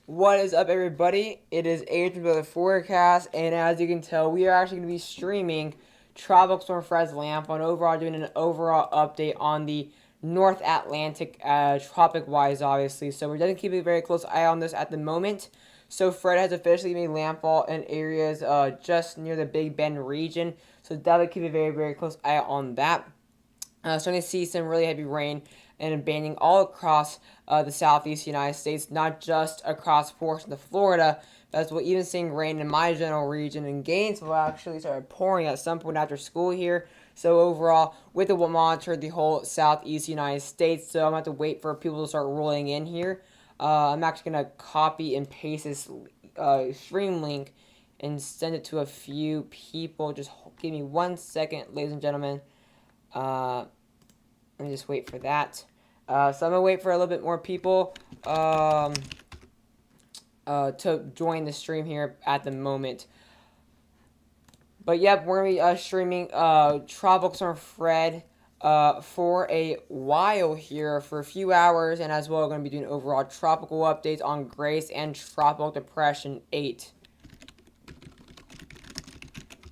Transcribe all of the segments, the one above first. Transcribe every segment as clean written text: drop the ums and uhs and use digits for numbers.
What is up, everybody? It is Adrian with the forecast, and as you can tell, we are actually going to be streaming Tropical Storm Fred's Landfall, and overall doing an overall update on the North Atlantic, tropic-wise, obviously. So we're definitely keeping a very close eye on this at the moment. So Fred has officially made landfall in areas just near the Big Bend region. So definitely keep a very close eye on that. Starting to see some really heavy rain and abandoning all across the southeast United States, not just across portions of Florida, but as well even seeing rain in my general region. And Gainesville actually started pouring at some point after school here. So overall, with the monitor the whole southeast United States, so I'm going to have to wait for people to start rolling in here. I'm actually going to copy and paste this stream link and send it to a few people. Just give me 1 second, ladies and gentlemen. Let me just wait for that. So I'm going to wait for a little bit more people to join the stream here at the moment. But yep, we're going to be streaming Tropical Storm Fred for a while here, for a few hours. And as well, we're going to be doing overall tropical updates on Grace and Tropical Depression 8.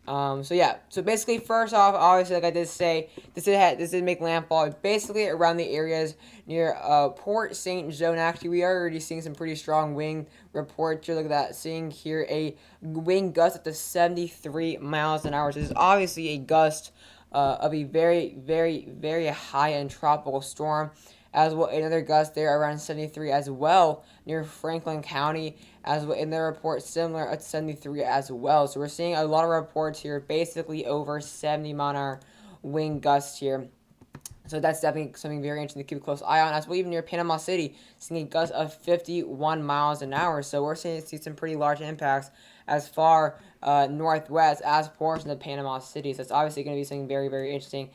So yeah, so basically, first off, obviously, like I did say, this did make landfall basically around the areas near Port St. Joe. Actually, we are already seeing some pretty strong wind reports here. Look at that, seeing here a wind gust up to 73 miles an hour. So this is obviously a gust of a very high and tropical storm. As well, another gust there around 73 as well near Franklin County, as well in their report similar at 73 as well. So we're seeing a lot of reports here, basically over 70-mile-an-hour wind gusts here. So that's definitely something very interesting to keep a close eye on. As well, even near Panama City, seeing a gust of 51 miles an hour. So we're seeing some pretty large impacts as far northwest as portions of Panama City. So it's obviously going to be something very interesting.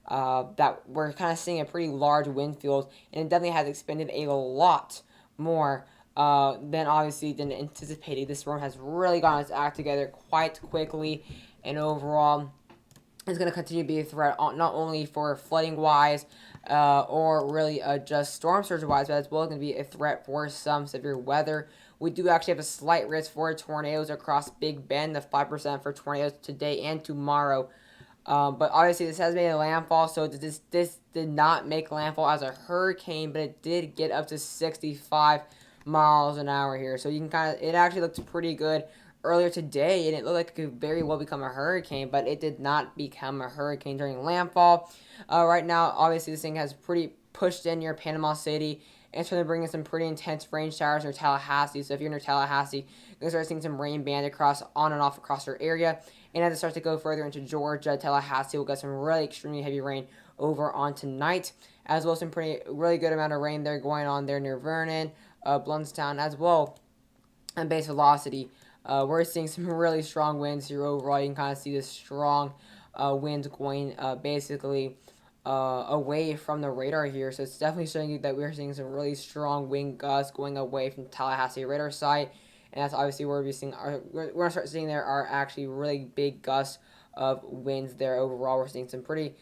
That we're kind of seeing a pretty large wind field, and it definitely has expanded a lot more than anticipated. This storm has really gotten its act together quite quickly, and overall, it's going to continue to be a threat not only for flooding wise or really just storm surge wise, but as well going to be a threat for some severe weather. We do actually have a slight risk for tornadoes across Big Bend, the 5% for tornadoes today and tomorrow. But obviously, this has made a landfall, so this did not make landfall as a hurricane, but it did get up to 65 miles an hour here. So you can it actually looks pretty good earlier today, and it looked like it could very well become a hurricane, but it did not become a hurricane during landfall. Right now, obviously, this thing has pretty pushed in near Panama City. And it's going to bring in some pretty intense rain showers near Tallahassee. So if you're near Tallahassee, you're going to start seeing some rain band across on and off across your area. And as it starts to go further into Georgia, Tallahassee will get some really extremely heavy rain over on tonight. As well as some really good amount of rain there going on there near Vernon, Bluntstown as well. And base velocity. We're seeing some really strong winds here overall. You can kind of see this strong winds going basically away from the radar here. So it's definitely showing you that we're seeing some really strong wind gusts going away from Tallahassee radar site. And that's obviously where we're going to start seeing there are actually really big gusts of winds there overall. We're seeing some pretty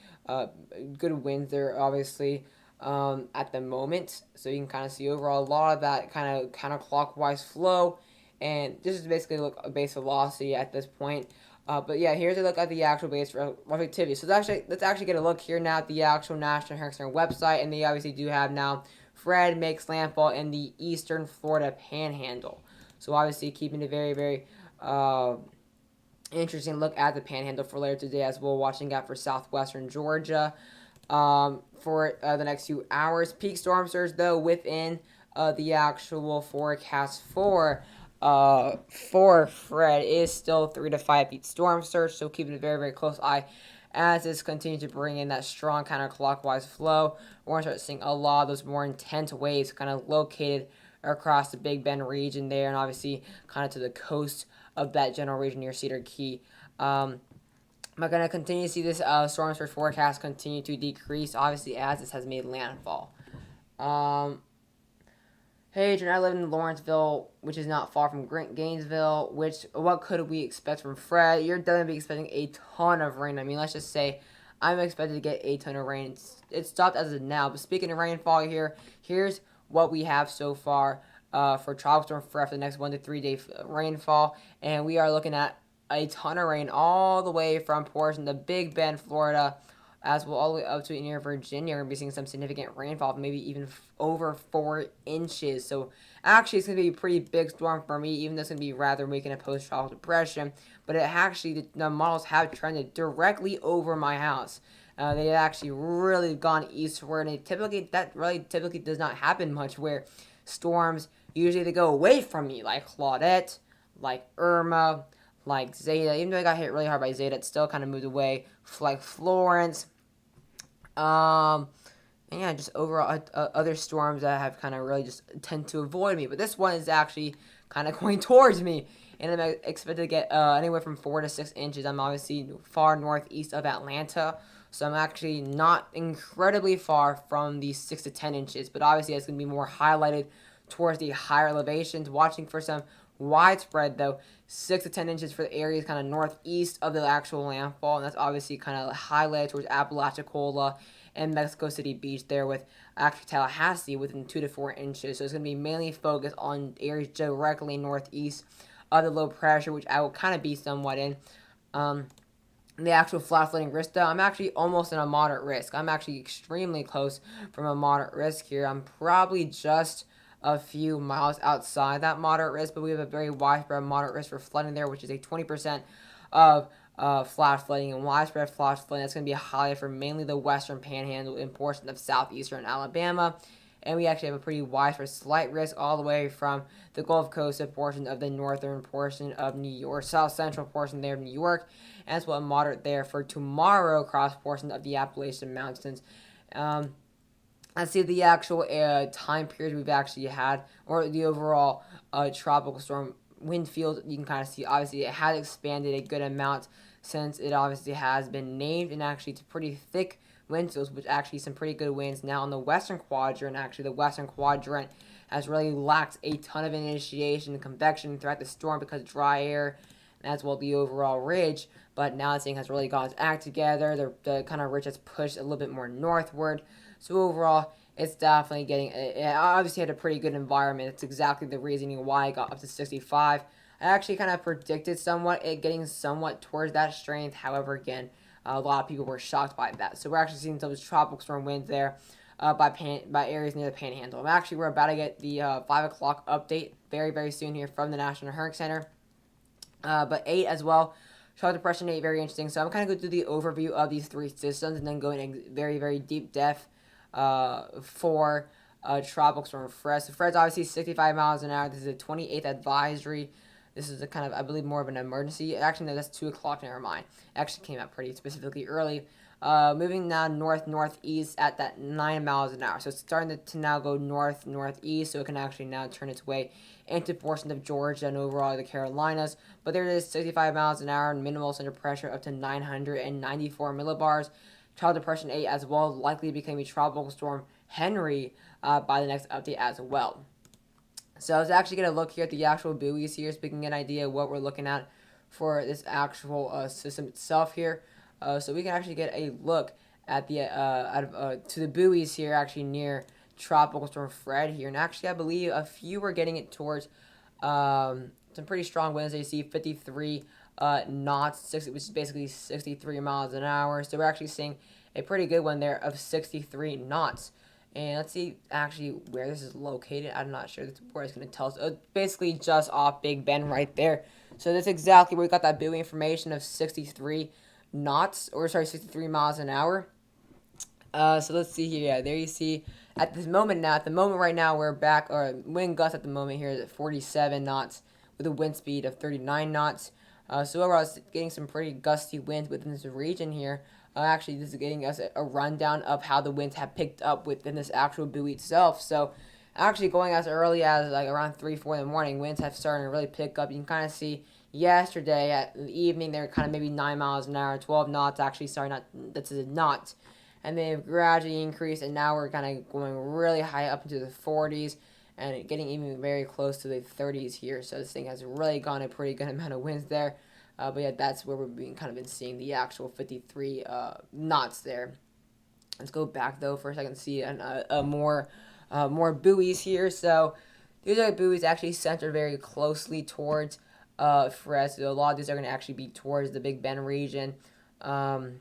good winds there, obviously, at the moment. So you can kind of see overall a lot of that kind of counterclockwise flow. And this is basically a base velocity at this point. But yeah, here's a look at the actual base reflectivity. So let's actually get a look here now at the actual National Hurricane Center website. And they obviously do have now Fred makes landfall in the eastern Florida panhandle. So obviously keeping a very interesting look at the panhandle for later today as well. Watching out for southwestern Georgia for the next few hours. Peak storm surge though within the actual forecast for Fred is still 3 to 5 feet storm surge. So keeping a very close eye as this continues to bring in that strong counterclockwise flow. We're going to start seeing a lot of those more intense waves kind of located across the Big Bend region there, and obviously kind of to the coast of that general region near Cedar Key. I'm going to continue to see this storm surge forecast continue to decrease, obviously, as this has made landfall. Hey, Adrian, I live in Lawrenceville, which is not far from Gainesville. What could we expect from Fred? You're definitely expecting a ton of rain. I mean, let's just say I'm expected to get a ton of rain. It's stopped as of now. But speaking of rainfall here, here's what we have so far for tropical storm Fred for the next 1 to 3 day rainfall, and we are looking at a ton of rain all the way from portion of Big Bend, Florida, as well all the way up to near Virginia. We're going to be seeing some significant rainfall, maybe even over 4 inches. So actually, it's going to be a pretty big storm for me, even though it's going to be rather weak in a post-tropical depression. But it actually, the models have trended directly over my house. They actually really gone eastward, and that really typically does not happen much, where storms usually they go away from me, like Claudette, like Irma, like Zeta. Even though I got hit really hard by Zeta, it still kind of moved away. Like Florence, and yeah, just overall other storms that have kind of really just tend to avoid me. But this one is actually kind of going towards me, and I'm expected to get anywhere from 4 to 6 inches. I'm obviously far northeast of Atlanta, so I'm actually not incredibly far from the 6 to 10 inches. But obviously, it's going to be more highlighted towards the higher elevations. Watching for some widespread, though, 6 to 10 inches for the areas kind of northeast of the actual landfall, and that's obviously kind of highlighted towards Apalachicola and Mexico City Beach there, with actually Tallahassee within 2 to 4 inches. So it's going to be mainly focused on areas directly northeast of the low pressure, which I will kind of be somewhat in. The actual flat flooding risk, though, I'm actually almost in a moderate risk. I'm actually extremely close from a moderate risk here. I'm probably just a few miles outside that moderate risk, but we have a very widespread moderate risk for flooding there, which is a 20% of flash flooding and widespread flash flooding. That's going to be highlighted for mainly the western panhandle and portions of southeastern Alabama. And we actually have a pretty widespread slight risk all the way from the Gulf Coast, a portion of the northern portion of New York, south central portion there of New York, as well as moderate there for tomorrow across portions of the Appalachian Mountains. Let's see the actual time period we've actually had, or the overall tropical storm wind field. You can kind of see, obviously, it has expanded a good amount since it obviously has been named, and actually it's pretty thick wind fields, which actually some pretty good winds now in the western quadrant. Actually, the western quadrant has really lacked a ton of initiation and convection throughout the storm because of dry air, and as well the overall ridge. But now this thing has really got its act together. The kind of ridge has pushed a little bit more northward. So overall, it's definitely it obviously had a pretty good environment. It's exactly the reasoning why it got up to 65. I actually kind of predicted it getting somewhat towards that strength. However, again, a lot of people were shocked by that. So we're actually seeing some tropical storm winds there by areas near the Panhandle. We're about to get the 5 o'clock update very, very soon here from the National Hurricane Center. But 8 as well. Tropical Depression 8, very interesting. So I'm kind of going through the overview of these 3 systems and then going in very, very deep depth for tropical storm Fred. So Fred's obviously 65 miles an hour. This is a 28th advisory. This is a kind of, I believe, more of an emergency. Actually, no, that's 2 o'clock, never mind. It actually came out pretty specifically early. Moving now north-northeast at that 9 miles an hour. So it's starting to now go north-northeast, so it can actually now turn its way into portions of Georgia and overall the Carolinas. But there it is, 65 miles an hour, and minimal center pressure up to 994 millibars. Tropical Depression 8 as well, likely becoming Tropical Storm Henry by the next update as well. So I was actually going to look here at the actual buoys here, so we can get an idea of what we're looking at for this actual system itself here. So we can actually get a look at the to the buoys here, actually near Tropical Storm Fred here. And actually, I believe a few were getting it towards some pretty strong winds. You see 53 knots, which is basically 63 miles an hour. So we're actually seeing a pretty good one there of 63 knots. And let's see actually where this is located. I'm not sure where it's going to tell us. It's basically just off Big Bend right there. So that's exactly where we got that buoy information of 63 knots, or sorry, 63 miles an hour. So let's see here. Yeah, there you see at the moment right now, we're back, or wind gust at the moment here is at 47 knots with a wind speed of 39 knots. So overall, it's getting some pretty gusty winds within this region here. Actually, this is getting us a rundown of how the winds have picked up within this actual buoy itself. So, actually going as early as like around 3-4 in the morning, winds have started to really pick up. You can kind of see yesterday at the evening, they were kind of maybe 9 miles an hour, 12 knots, actually, that's a knot. And they've gradually increased, and now we're kind of going really high up into the 40s and getting even very close to the 30s here. So this thing has really gone a pretty good amount of winds there. But yeah, that's where we've been seeing the actual 53 knots there. Let's go back though for a second to see more buoys here. So These are buoys actually centered very closely towards Fred. So a lot of these are going to actually be towards the Big Bend region. Um,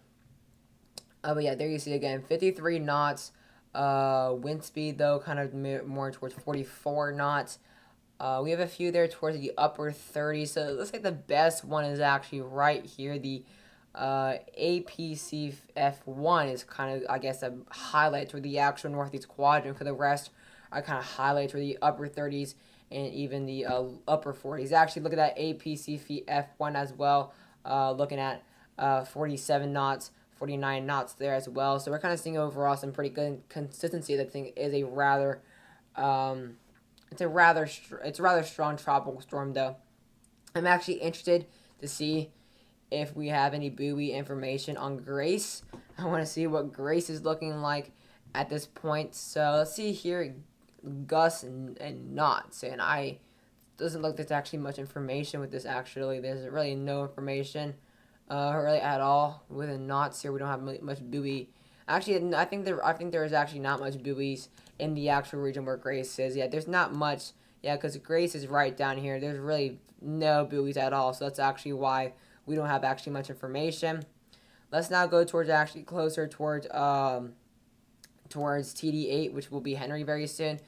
but yeah, there you see again, 53 knots. Wind speed though, kind of more towards 44 knots. We have a few there towards the upper 30s. So it looks like the best one is actually right here. The APCF1 is kind of, I guess, a highlight toward the actual northeast quadrant. For the rest are kind of highlights toward the upper 30s and even the upper 40s. Actually, look at that APCF1 as well. Looking at 47 knots. 49 knots there as well. So we're kind of seeing overall some pretty good consistency. That thing is a rather it's a rather strong tropical storm though. I'm actually interested to see if we have any buoy information on Grace. I want to see what Grace is looking like at this point. So let's see here, Gus and knots. And I doesn't look there's actually much information with this. Actually, there's really no information, really at all with the knots here. We don't have much buoy. Actually, I think there is actually not much buoys in the actual region where Grace is. Yeah, there's not much. Yeah, because Grace is right down here. There's really no buoys at all. So that's actually why we don't have actually much information. Let's now go towards actually closer towards TD8, which will be Henry very soon.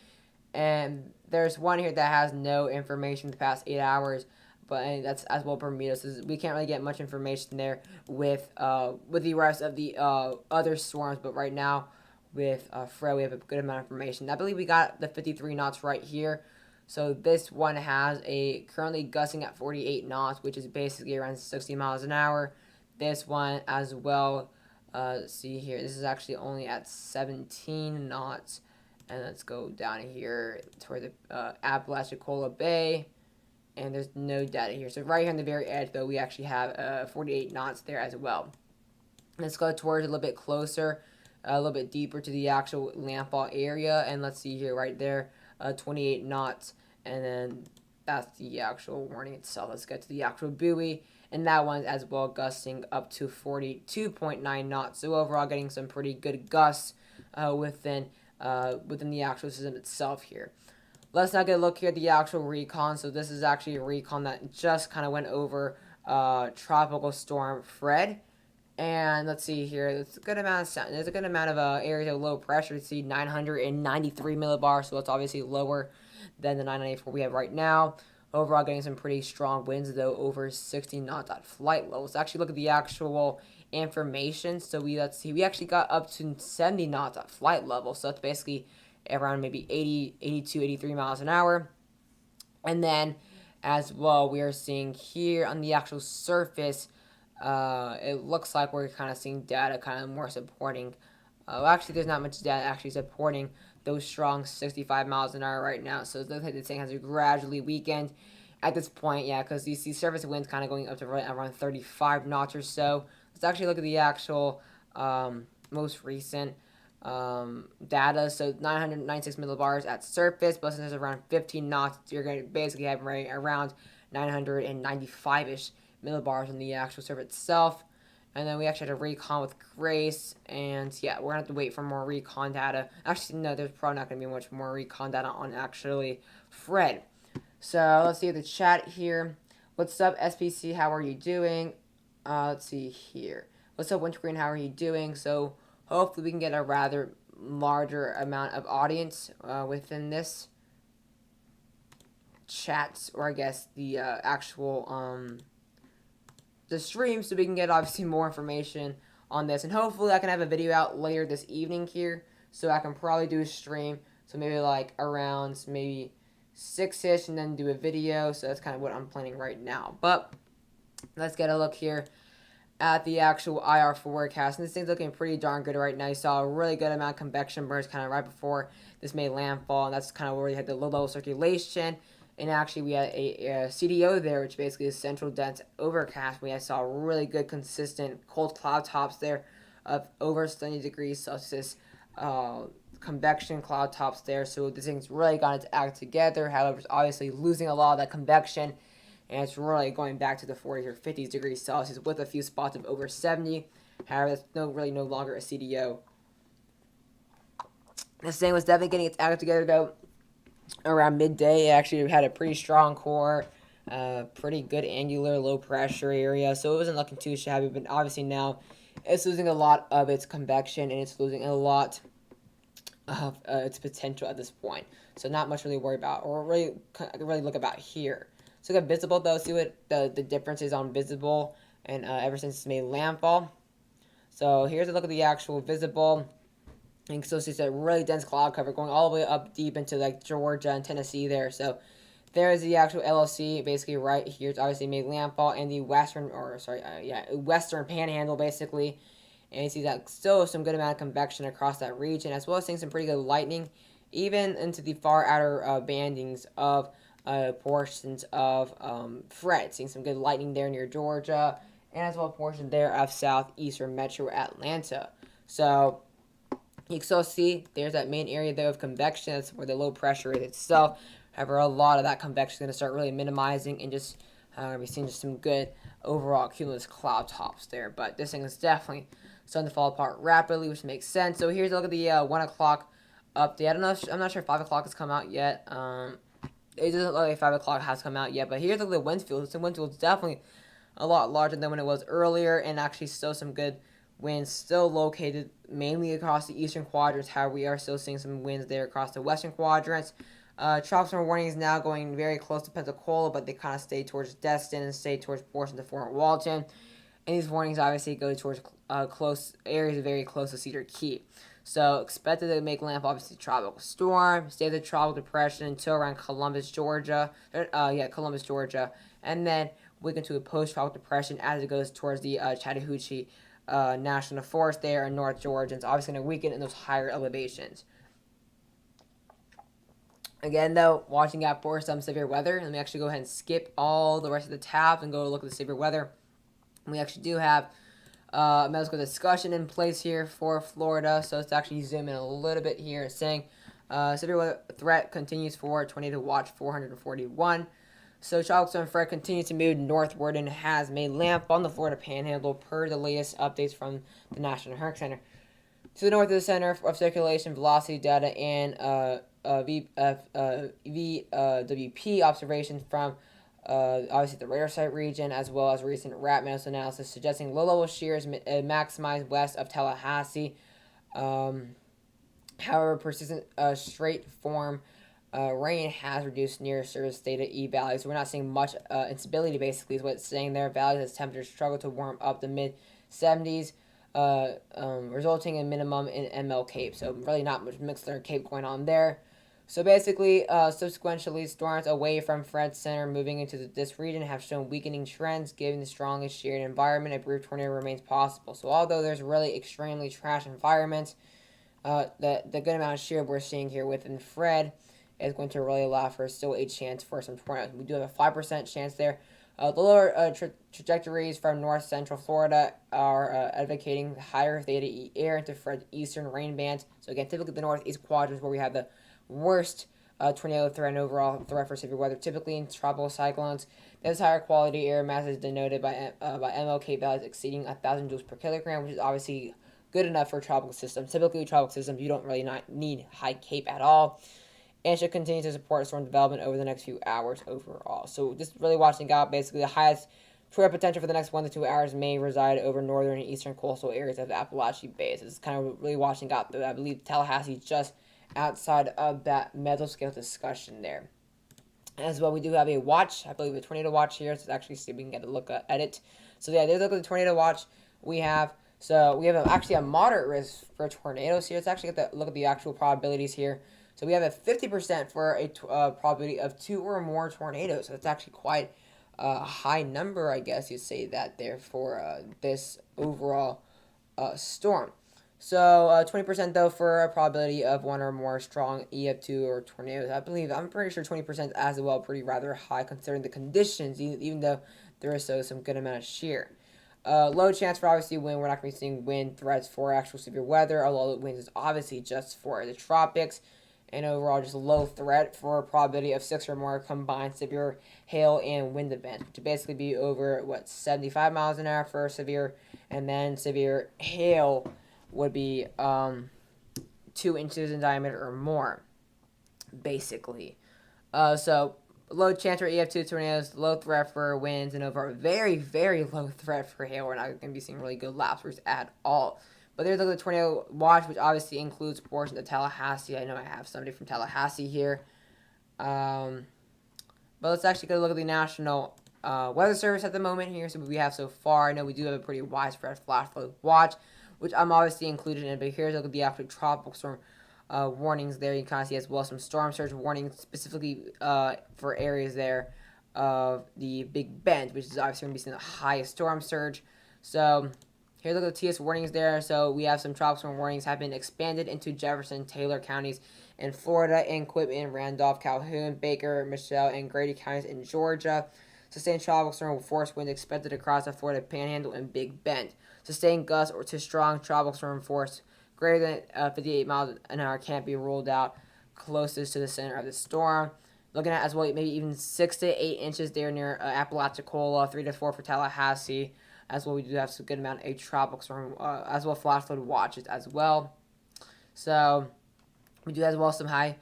And there's one here that has no information the past 8 hours, but that's as well Bermuda. So we can't really get much information there with the rest of the other storms. But right now, with Fred, we have a good amount of information. I believe we got the 53 knots right here. So this one has a currently gusting at 48 knots, which is basically around 60 miles an hour. This one as well. See here, this is actually only at 17 knots. And let's go down here toward the Apalachicola Bay. And there's no data here. So right here on the very edge, though, we actually have 48 knots there as well. Let's go towards a little bit closer, a little bit deeper to the actual landfall area. And let's see here, right there, 28 knots. And then that's the actual warning itself. Let's get to the actual buoy. And that one's as well gusting up to 42.9 knots. So overall, getting some pretty good gusts within the actual system itself here. Let's now get a look here at the actual recon. So this is actually a recon that just kind of went over Tropical Storm Fred. And let's see here. There's a good amount of areas of low pressure. You see 993 millibars, so it's obviously lower than the 994 we have right now. Overall, getting some pretty strong winds, though, over 60 knots at flight level. Let's actually look at the actual information. So we actually got up to 70 knots at flight level. So that's basically around maybe 80, 82, 83 miles an hour. And then as well, we are seeing here on the actual surface, it looks like we're kind of seeing data kind of more supporting. Actually, there's not much data actually supporting those strong 65 miles an hour right now. So it looks like this thing has gradually weakened at this point, yeah, because you see surface winds kind of going up to around 35 knots or so. Let's actually look at the actual most recent data. So 996 millibars at surface, plus there's around 15 knots. So you're going to basically have right around 995-ish millibars on the actual surface itself. And then we actually had a recon with Grace, and yeah, we're going to have to wait for more recon data. Actually, no, there's probably not going to be much more recon data on actually Fred. So let's see the chat here. What's up, SPC? How are you doing? Let's see here. What's up, Wintergreen? How are you doing? So hopefully we can get a rather larger amount of audience within this chat, or I guess the actual the stream, so we can get obviously more information on this. And hopefully I can have a video out later this evening here, so I can probably do a stream. So maybe like around maybe 6-ish, and then do a video. So that's kind of what I'm planning right now. But let's get a look here at the actual IR forecast. And this thing's looking pretty darn good right now. You saw a really good amount of convection bursts kind of right before this made landfall, and that's kind of where we had the low level circulation. And actually, we had a CDO there, which basically is central dense overcast. We saw really good, consistent cold cloud tops there of over 70 degrees Celsius convection cloud tops there. So this thing's really got its act together. However, it's obviously losing a lot of that convection, and it's really going back to the 40s or 50s degrees Celsius with a few spots of over 70. However, that's really no longer a CDO. This thing was definitely getting its act together, though. around midday. It actually had a pretty strong core, pretty good angular, low pressure area, so it wasn't looking too shabby. But obviously now it's losing a lot of its convection and it's losing a lot of its potential at this point. So not much really worry about, or really look about here. So look at visible though. See what the difference is on visible, and ever since it's made landfall. So here's a look at the actual visible. And you can still see that really dense cloud cover going all the way up deep into like Georgia and Tennessee there. So there's the actual LLC basically right here. It's obviously made landfall in the western panhandle basically. And you see that still some good amount of convection across that region, as well as seeing some pretty good lightning, even into the far outer bandings of portions of Fred. Seeing some good lightning there near Georgia, and as well a portion there of southeastern metro Atlanta. So you can still see there's that main area there of convection. That's where the low pressure is itself. However, a lot of that convection is going to start really minimizing, and just we're seeing just some good overall cumulus cloud tops there. But this thing is definitely starting to fall apart rapidly, which makes sense. So here's a look at the 1 o'clock update. I don't know. I'm not sure if 5 o'clock has come out yet. It doesn't look like 5 o'clock has come out yet. But here's a look at the wind field. The wind field is definitely a lot larger than when it was earlier, and actually still some good winds still located mainly across the eastern quadrants. However, we are still seeing some winds there across the western quadrants. Tropical storm warning is now going very close to Pensacola, but they kind of stay towards Destin and stay towards portions of Fort Walton. And these warnings obviously go towards close areas very close to Cedar Key. So expected to make landfall, obviously tropical storm, stay the tropical depression until around Columbus, Georgia. Columbus, Georgia, and then we get to a post-tropical depression as it goes towards the Chattahoochee National Forest there in North Georgia. It's obviously going to weaken in those higher elevations. Again, though, watching out for some severe weather. Let me actually go ahead and skip all the rest of the tabs and go look at the severe weather. We actually do have a medical discussion in place here for Florida. So let's actually zoom in a little bit here. It's saying severe weather threat continues for tornado watch 441. So tropical storm Fred continues to move northward and has made landfall on the Florida Panhandle per the latest updates from the National Hurricane Center. To the north of the center of circulation velocity data and VWP observations from obviously the radar site region, as well as recent RATMAS analysis suggesting low-level shears maximized west of Tallahassee. However, persistent straight form rain has reduced near surface theta E values. So we're not seeing much instability, basically, is what it's saying there. Values as temperatures struggle to warm up the mid-70s. Resulting in minimum in ML Cape. So really not much Mixler Cape going on there. So basically, subsequently, storms away from Fred's center moving into this region have shown weakening trends, giving the strongest sheared environment. A brief tornado remains possible. So although there's really extremely trash environments, the good amount of shear we're seeing here within Fred is going to really allow for still a chance for some tornadoes. We do have a 5% chance there. The lower trajectories from north central Florida are advocating higher theta E air into Fred's eastern rain bands. So again, typically the northeast quadrants where we have the worst tornado threat and overall threat for severe weather. Typically in tropical cyclones, this higher quality air mass is denoted by MLK values exceeding 1,000 joules per kilogram, which is obviously good enough for a tropical system. Typically, tropical systems, you don't really not need high CAPE at all, and should continue to support storm development over the next few hours overall. So just really watching out. Basically, the highest tornado potential for the next 1 to 2 hours may reside over northern and eastern coastal areas of the Appalachian Basin. It's kind of really watching out. I believe Tallahassee just outside of that mesoscale discussion there. As well, we do have a watch. I believe a tornado watch here. So let's actually see if we can get a look at it. So yeah, there's a look at the tornado watch we have. So we have actually a moderate risk for tornadoes here. Let's actually get the look at the actual probabilities here. So we have a 50% for a probability of 2 or more tornadoes. So that's actually quite a high number, I guess you'd say that there for this overall storm. So 20% though for a probability of 1 or more strong EF2 or tornadoes. I'm pretty sure 20% as well, pretty rather high considering the conditions, even though there is so some good amount of shear. Low chance for obviously wind. We're not going to be seeing wind threats for actual severe weather. Although the wind is obviously just for the tropics. And overall, just low threat for a probability of 6 or more combined severe hail and wind events, which would basically be over 75 miles an hour for severe, and then severe hail would be 2 inches in diameter or more, basically. So low chance for EF2 tornadoes, low threat for winds, and over very, very low threat for hail. We're not going to be seeing really good lapsers at all. But there's the tornado watch, which obviously includes portions of Tallahassee. I know I have somebody from Tallahassee here. But let's actually go look at the National Weather Service at the moment here. So what we have so far, I know we do have a pretty widespread flash flood watch, which I'm obviously included in. But here's a look at the actual tropical storm warnings there. You can kind of see as well some storm surge warnings specifically for areas there of the Big Bend, which is obviously going to be seeing the highest storm surge. So here's a look at the TS warnings there. So we have some tropical storm warnings have been expanded into Jefferson, Taylor counties in Florida, and Quitman, Randolph, Calhoun, Baker, Michelle, and Grady counties in Georgia. Sustained tropical storm force winds expected across the Florida Panhandle and Big Bend. Sustained gusts or to strong tropical storm force greater than 58 miles an hour can't be ruled out closest to the center of the storm. Looking at as well, maybe even 6 to 8 inches there near Apalachicola, 3 to 4 for Tallahassee. As well, we do have some good amount of tropical storm, as well flash flood watches as well. So we do as well some high.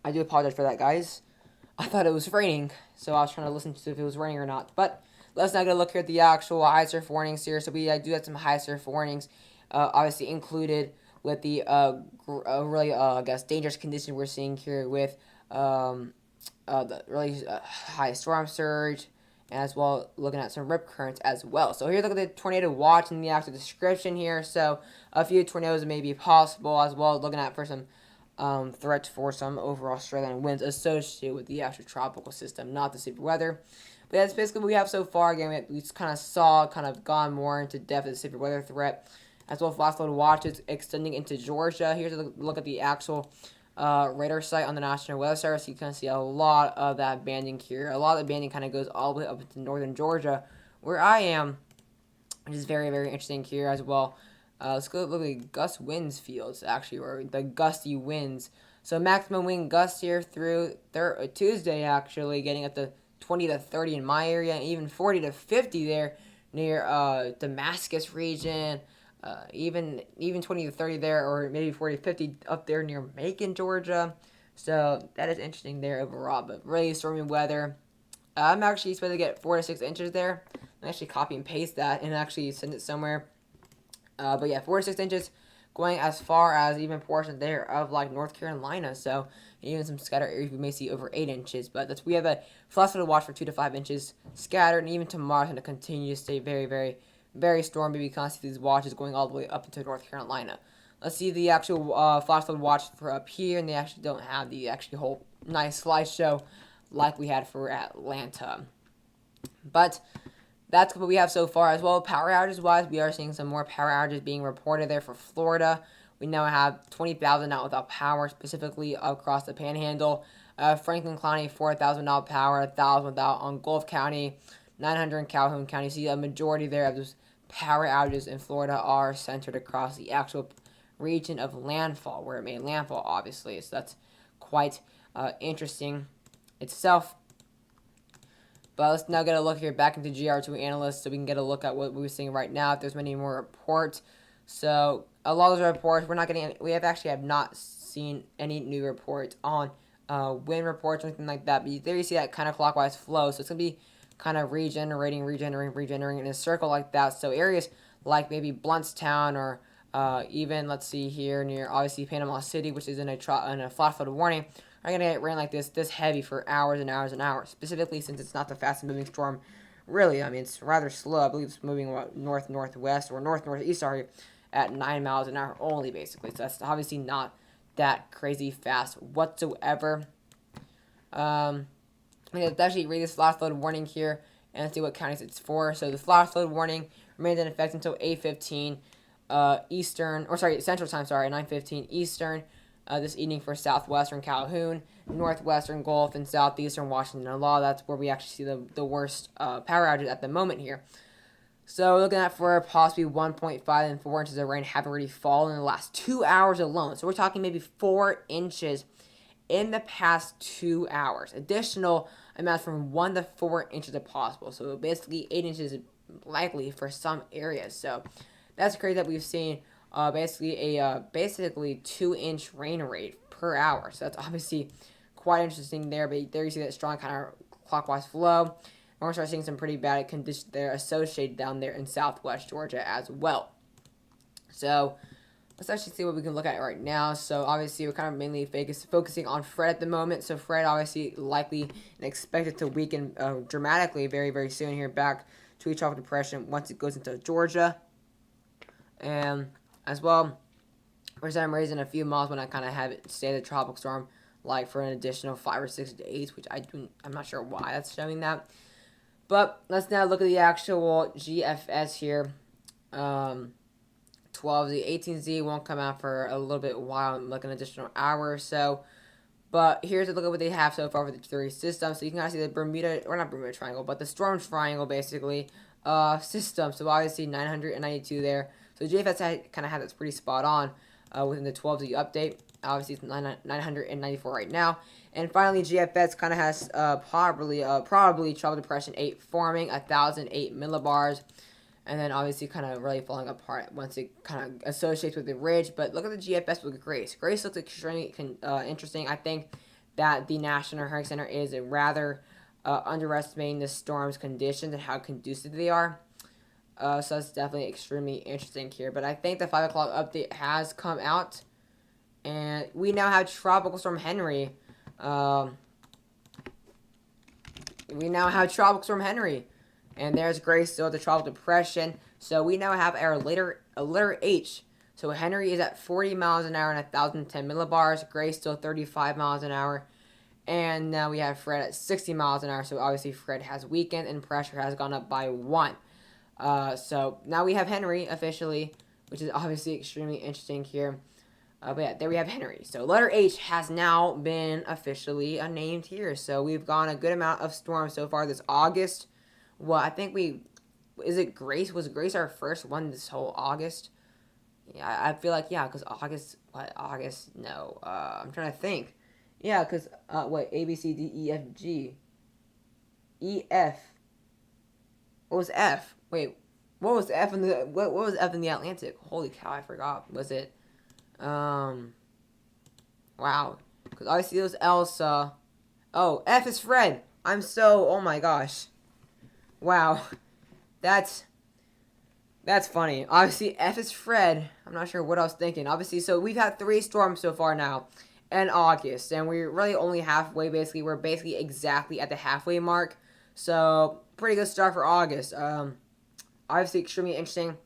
I do apologize for that, guys. I thought it was raining, so I was trying to listen to if it was raining or not. But let's now go look here at the actual high surf warnings here. So we do have some high surf warnings, obviously included with the really I guess dangerous condition we're seeing here with the really high storm surge, and as well looking at some rip currents as well. So here's a look at the tornado watch in the actual description here. So a few tornadoes may be possible, as well as looking at for some threats for some over Australian winds associated with the actual tropical system, not the severe weather. But that's basically what we have so far. Again, we kind of gone more into depth of the severe weather threat, as well as flash flood watches extending into Georgia. Here's a look at the actual radar site on the National Weather Service. You can see a lot of that banding here. A lot of the banding kind of goes all the way up into northern Georgia, where I am, which is very, very interesting here as well. Let's go look at the gust winds fields, actually, or the gusty winds. So maximum wind gusts here through Tuesday, actually, getting up to 20 to 30 in my area, and even 40 to 50 there near Damascus region. Even 20 to 30 there, or maybe 40 to 50 up there near Macon, Georgia. So that is interesting there overall, but really stormy weather. I'm actually supposed to get 4 to 6 inches there. I actually copy and paste that and actually send it somewhere. But yeah, 4 to 6 inches, going as far as even portions there of like North Carolina. So even some scattered areas we may see over 8 inches. But we have a flash flood watch for 2 to 5 inches scattered, and even tomorrow it's going to continue to stay very, very, very stormy. We can't see these watches going all the way up into North Carolina. Let's see the actual flash flood watch for up here, and they actually don't have the actually whole nice slideshow like we had for Atlanta. But that's what we have so far as well. Power outages wise, we are seeing some more power outages being reported there for Florida. We now have 20,000 out without power, specifically across the Panhandle. Franklin County, 4,000 out power, 1,000 without on Gulf County, 900 in Calhoun County. See, a majority there of those power outages in Florida are centered across the actual region of Landfall, where it made landfall, obviously. So that's quite interesting itself. But let's now get a look here back into GR2 analysts so we can get a look at what we're seeing right now, if there's many more reports. So a lot of those reports, we have not seen any new reports on wind reports or anything like that. But there you see that kind of clockwise flow. So it's going to be kind of regenerating in a circle like that. So areas like maybe Bluntstown or even, let's see here, near obviously Panama City, which is in a flash flood warning, are going to get rain like this heavy for hours and hours and hours. Specifically, since it's not the fastest moving storm, really. I mean, it's rather slow. I believe it's moving north-northwest or north-northeast, sorry, at 9 miles an hour only, basically. So that's obviously not that crazy fast whatsoever. Let's actually read this flash flood warning here and see what counties it's for. So the flash flood warning remains in effect until 8:15 Central Time, 9:15 Eastern. This evening for southwestern Calhoun, northwestern Gulf, and southeastern Washington. A lot, that's where we actually see the worst power outages at the moment here. So we're looking at for possibly 1.5 and 4 inches of rain have already fallen in the last 2 hours alone. So we're talking maybe 4 inches in the past 2 hours. Additional amounts from 1 to 4 inches if possible. So basically 8 inches likely for some areas. So that's crazy that we've seen basically a basically 2-inch rain rate per hour. So that's obviously quite interesting there. But there you see that strong kind of clockwise flow. We're going to start seeing some pretty bad conditions there associated down there in southwest Georgia as well. So let's actually see what we can look at right now. So obviously we're kind of mainly focusing on Fred at the moment. So Fred obviously likely and expected to weaken dramatically very, very soon here back to a tropical depression once it goes into Georgia. And as well, for some reason, a few miles when I kind of have it stay the tropical storm like for an additional 5 or 6 days, which I'm not sure why that's showing that. But let's now look at the actual GFS here. 12Z, 18Z won't come out for a little bit while, like an additional hour or so. But here's a look at what they have so far for the three systems. So you can kind of see the Bermuda, or not Bermuda Triangle, but the Storm Triangle basically system. So obviously 992 there. So GFS kind of had that's pretty spot on within the 12Z update. Obviously it's 994 right now. And finally GFS kind of has probably Tropical Depression 8 forming 1,008 millibars. And then obviously kind of really falling apart once it kind of associates with the ridge. But look at the GFS with Grace. Grace looks extremely interesting. I think that the National Hurricane Center is rather underestimating the storm's conditions and how conducive they are. So that's definitely extremely interesting here. But I think the 5 o'clock update has come out. And we now have Tropical Storm Henry. And there's Grace still at the tropical depression. So we now have our letter H. So Henry is at 40 miles an hour and 1,010 millibars. Grace still 35 miles an hour. And now we have Fred at 60 miles an hour. So obviously Fred has weakened and pressure has gone up by 1. So now we have Henry officially, which is obviously extremely interesting here. But yeah, there we have Henry. So letter H has now been officially named here. So we've gone a good amount of storms so far this August. Well, I think is it Grace? Was Grace our first one this whole August? Yeah, I feel like, yeah, because August, no. I'm trying to think. Yeah, because, A, B, C, D, E, F, G. E, F. What was F? Wait, what was F in what was F in the Atlantic? Holy cow, I forgot. Was it, wow. Because obviously it was Elsa. Oh, F is Fred. Oh my gosh. Wow, that's funny. Obviously, F is Fred. I'm not sure what I was thinking. Obviously, so we've had 3 storms so far now in August, and we're really only halfway, basically. We're basically exactly at the halfway mark, so pretty good start for August. Obviously, extremely interesting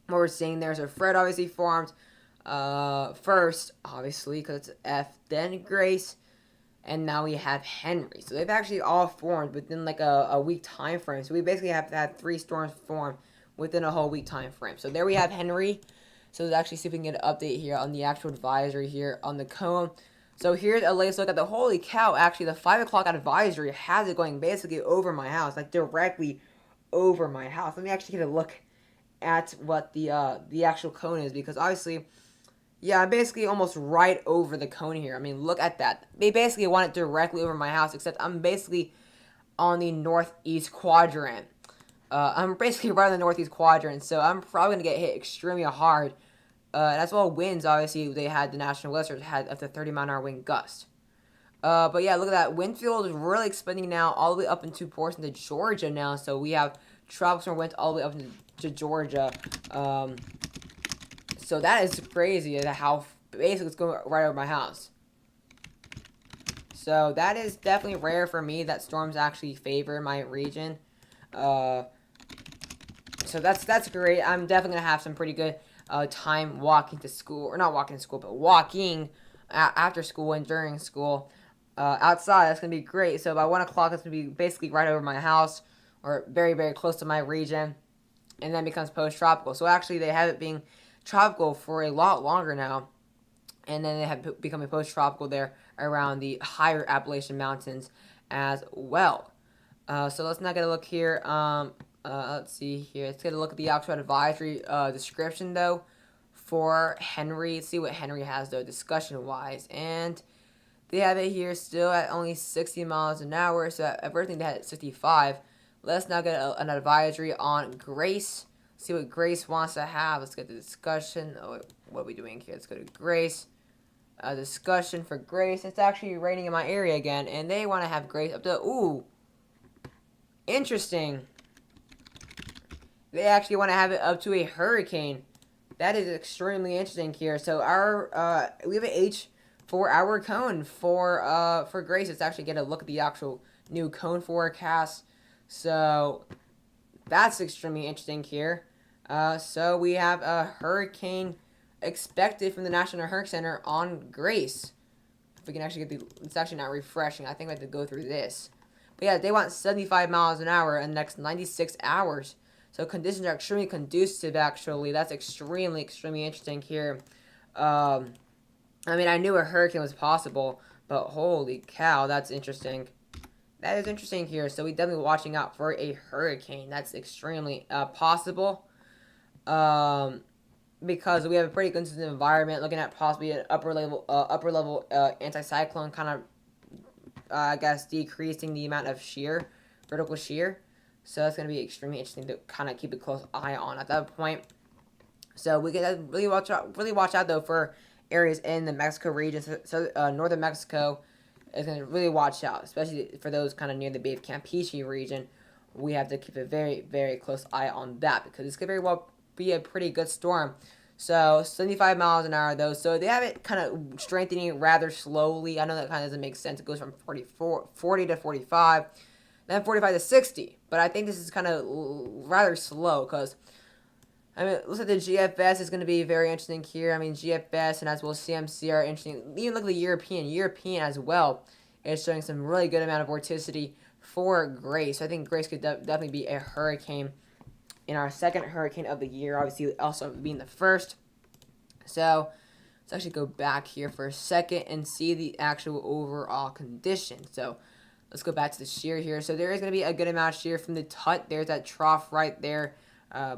what we're seeing there. So Fred obviously formed first, obviously, because it's F, then Grace. And now we have Henry. So they've actually all formed within like a week time frame. So we basically have had 3 storms form within a whole week time frame. So there we have Henry. So let's actually see if we can get an update here on the actual advisory here on the cone. So here's a latest look at the, holy cow, actually the 5 o'clock advisory has it going basically over my house, like directly over my house. Let me actually get a look at what the actual cone is, because obviously, yeah, I'm basically almost right over the cone here. I mean, look at that. They basically want it directly over my house, except I'm basically on the northeast quadrant. I'm basically right on the northeast quadrant, so I'm probably going to get hit extremely hard. As well, winds, obviously, they had the National Weather had up to 30-mile-an-hour wind gust. But yeah, look at that. Wind field is really expanding now all the way up into portions of Georgia now. So we have tropical storm winds all the way up into Georgia. So that is crazy how basically it's going right over my house. So that is definitely rare for me that storms actually favor my region. So that's great. I'm definitely going to have some pretty good time walking to school. Or not walking to school, but walking after school and during school outside. That's going to be great. So by 1 o'clock, it's going to be basically right over my house or very, very close to my region. And then becomes post-tropical. So actually they have it being tropical for a lot longer now, and then they have become a post-tropical there around the higher Appalachian Mountains as well. So let's not get a look here. Let's see here. Let's get a look at the actual advisory description though for Henry. Let's see what Henry has though discussion-wise, and They have it here still at only 60 miles an hour, so at first they had 65. Let's now get an advisory on Grace. See what Grace wants to have. Let's get the discussion. Oh, wait, what are we doing here? Let's go to Grace. Discussion for Grace. It's actually raining in my area again, and they want to have Grace up to, ooh, interesting. They actually want to have it up to a hurricane. That is extremely interesting here. So we have an H for our cone for Grace. Let's actually get a look at the actual new cone forecast. So that's extremely interesting here. So we have a hurricane expected from the National Hurricane Center on Grace. If we can actually get it's actually not refreshing. I think we have to go through this. But yeah, they want 75 miles an hour in the next 96 hours. So conditions are extremely conducive, actually. That's extremely, extremely interesting here. I mean, I knew a hurricane was possible, but holy cow, that's interesting. That is interesting here. So we're definitely watching out for a hurricane. That's extremely possible. Because we have a pretty consistent environment, looking at possibly an upper level anticyclone, kind of, I guess, decreasing the amount of vertical shear. So that's going to be extremely interesting to kind of keep a close eye on at that point. So we can really watch out though for areas in the Mexico region. So northern Mexico is going to really watch out, especially for those kind of near the Bay of Campeche region. We have to keep a very, very close eye on that because this could very well be a pretty good storm. So 75 miles an hour though. So they have it kind of strengthening rather slowly. I know that kind of doesn't make sense. It goes from 40 to 45, then 45 to 60. But I think this is kind of rather slow because, I mean, it looks like the GFS is going to be very interesting here. I mean, GFS and as well CMC are interesting. Even look at the European as well is showing some really good amount of vorticity for Grace. So I think Grace could definitely be a hurricane in our second hurricane of the year, obviously also being the first. So let's actually go back here for a second and see the actual overall condition. So let's go back to the shear here. So there is going to be a good amount of shear from the tut. There's that trough right there,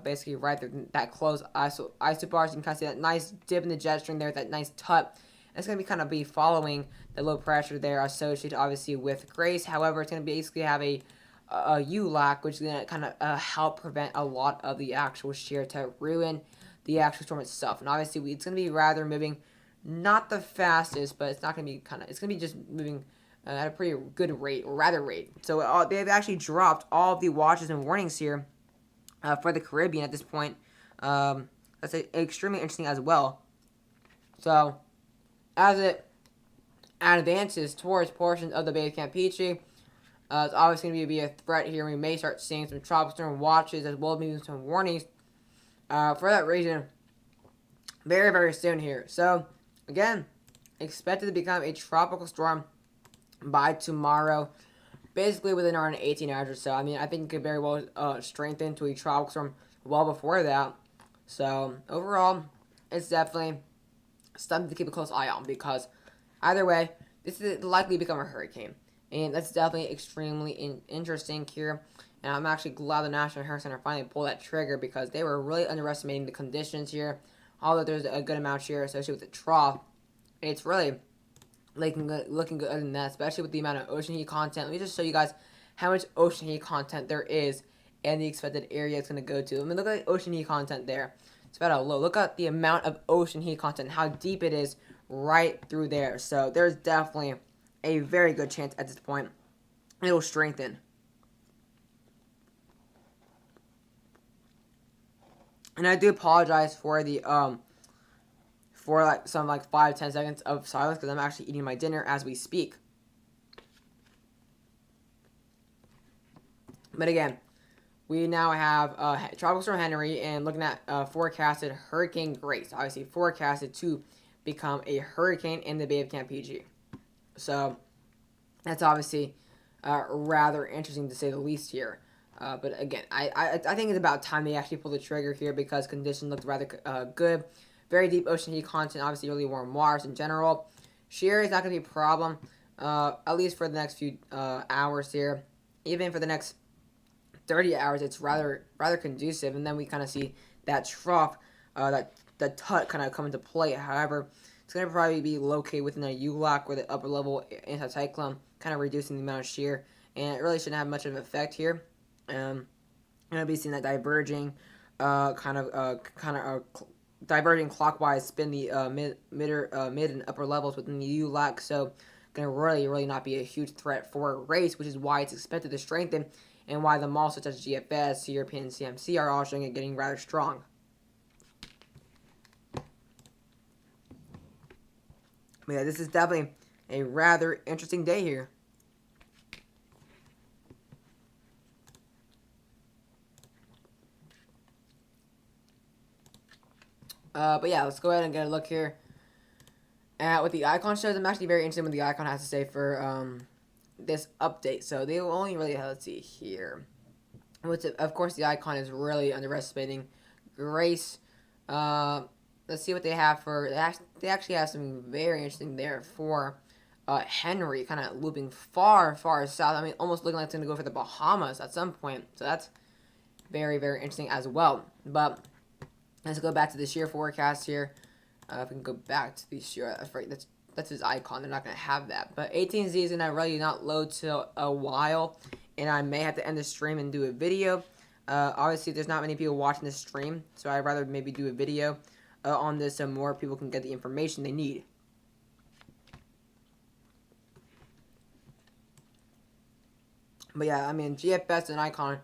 basically right there, that closed isobars. You can kind of see that nice dip in the jet stream there, that nice tut. And it's going to be kind of following the low pressure there associated obviously with Grace. However, it's going to basically have a ULAC, which is going to kind of help prevent a lot of the actual shear to ruin the actual storm itself. And obviously, it's going to be rather moving, not the fastest, but it's not going to be it's going to be just moving at a pretty good rate, or rather rate. So they've actually dropped all of the watches and warnings here for the Caribbean at this point. That's extremely interesting as well. So as it advances towards portions of the Bay of Campeche, it's obviously going to be a threat here. We may start seeing some tropical storm watches as well as maybe some warnings for that region very, very soon here. So, again, expected to become a tropical storm by tomorrow, basically within around 18 hours or so. I mean, I think it could very well strengthen to a tropical storm well before that. So, overall, it's definitely something to keep a close eye on because either way, this is likely to become a hurricane. And that's definitely extremely interesting here. And I'm actually glad the National Hurricane Center finally pulled that trigger because they were really underestimating the conditions here. Although there's a good amount here associated with the trough, it's really looking good other than that, especially with the amount of ocean heat content. Let me just show you guys how much ocean heat content there is and the expected area it's going to go to. I mean, look at the ocean heat content there. It's about how low. Look at the amount of ocean heat content, how deep it is right through there. So there's definitely a very good chance at this point it'll strengthen. And I do apologize for the for like some 5-10 seconds of silence because I'm actually eating my dinner as we speak. But again, we now have Tropical Storm Henry and looking at forecasted Hurricane Grace, obviously forecasted to become a hurricane in the Bay of Campeche. So that's obviously rather interesting to say the least here. But again, I think it's about time they actually pull the trigger here because conditions looked rather good. Very deep ocean heat content, obviously really warm waters in general. Shear is not going to be a problem, at least for the next few hours here. Even for the next 30 hours, it's rather conducive. And then we kind of see that trough, that tut kind of come into play. However, It's going to probably be located within a U-lock or the upper level anticyclone, kind of reducing the amount of shear, and it really shouldn't have much of an effect here. Going to be seeing that diverging, diverging clockwise spin the mid and upper levels within the U-lock, so going to really not be a huge threat for race, which is why it's expected to strengthen, and why the malls such as GFS, European, and CMC are all showing it getting rather strong. But yeah, this is definitely a rather interesting day here. But yeah, let's go ahead and get a look here at what the icon shows. I'm actually very interested in what the icon has to say for this update. So they will only really, let's see here. Of course, the icon is really underestimating Grace. Let's see what they have for. They actually have something very interesting there for Henry, kind of looping far south. I mean, almost looking like it's going to go for the Bahamas at some point. So that's very interesting as well. But let's go back to the shear forecast here. If we can go back to the shear, that's his icon. They're not going to have that. But 18Z is going to really not load till a while, and I may have to end the stream and do a video. Obviously, there's not many people watching this stream, so I'd rather maybe do a video on this so more people can get the information they need. But yeah, I mean, GFS and icon,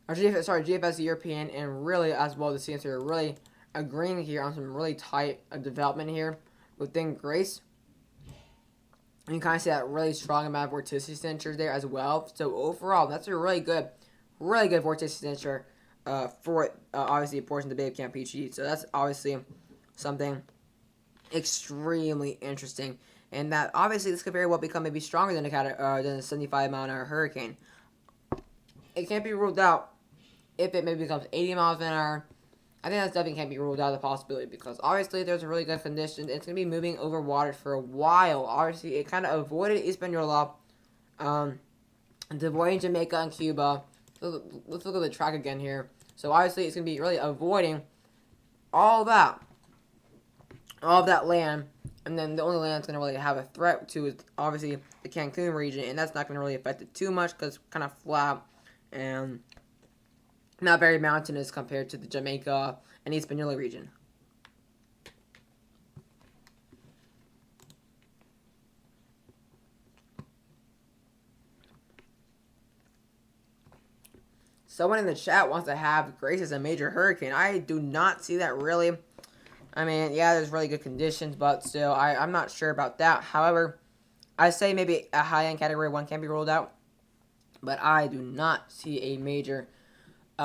or GFS European, and really as well the CNC are really agreeing here on some really tight development here within Grace. And you kind of see that really strong amount of vorticity signatures there as well. So overall, that's a really good vorticity signature for obviously a portion of the Big Camp PG. So that's obviously something extremely interesting, and that obviously this could very well become maybe stronger than a 75 mile an hour hurricane. It can't be ruled out if it maybe becomes 80 miles an hour. I think that definitely can't be ruled out the possibility, because obviously there's a really good condition. It's going to be moving over water for a while. Obviously, it kind of avoided Hispaniola, avoiding Jamaica and Cuba. Let's look at the track again here. So obviously it's going to be really avoiding all of that land, and then the only land it's going to really have a threat to is obviously the Cancun region, and that's not going to really affect it too much because it's kind of flat and not very mountainous compared to the Jamaica and Hispaniola region. Someone in the chat wants to have Grace as a major hurricane. I do not see that really. I mean, yeah, there's really good conditions, but still, I'm not sure about that. However, I say maybe a high-end Category 1 can be ruled out, but I do not see a major